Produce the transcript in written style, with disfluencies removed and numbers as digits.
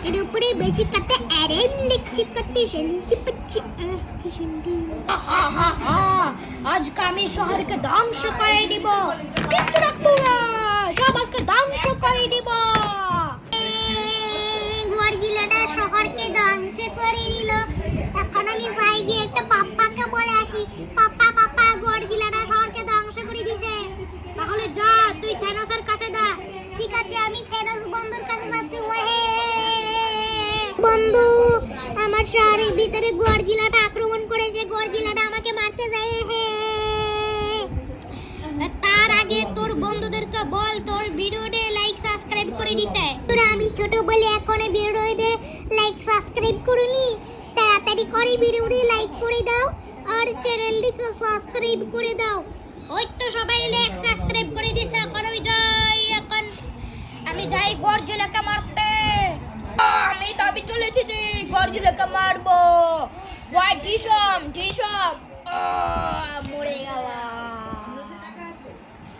নাকের উপরে বেশি কাতে আরাম লিখছি কতে শান্তি পাচ্ছি আজকে আমি শহরকে ধ্বংস করে দিব কিচ্ছু রাখবো না সব আজকে ধ্বংস করে দিব গর্জিলাটা শহরকে ধ্বংস করে দিল এখন আমি যাই গিয়ে একটা পাপ্পাকে বলে আসি পাপ্পা পাপ্পা গর্জিলাটা শহরকে ধ্বংস করে দিয়েছে তাহলে যা তুই থেনোসের কাছে যা ঠিক আছে আমি থেনোস বন্ধুর কাছে যাচ্ছি ওহে বন্ধু আমার শহরের ভিতরে গর্জিলাটা আক্রমণ করেছে গর্জিলাটা আমাকে মারতে যায় তার আগে তোর বন্ধুদেরকে বল তোর ভিডিওতে লাইক সাবস্ক্রাইব করে দিতে তোরা আমি ছোট বলে এখনো ভিডিওতে লাইক সাবস্ক্রাইব করুনি তাড়াতাড়ি করে ভিডিওতে লাইক করে দাও আর চ্যানেলটিকে সাবস্ক্রাইব করে দাও ওই তো সবাই লাইক সাবস্ক্রাইব করে দিছে এখন আমি যাই গর্জিলাকে মারতে আমি চলেছি যে গর্জিলাকে মারবো ওয়াই টিসম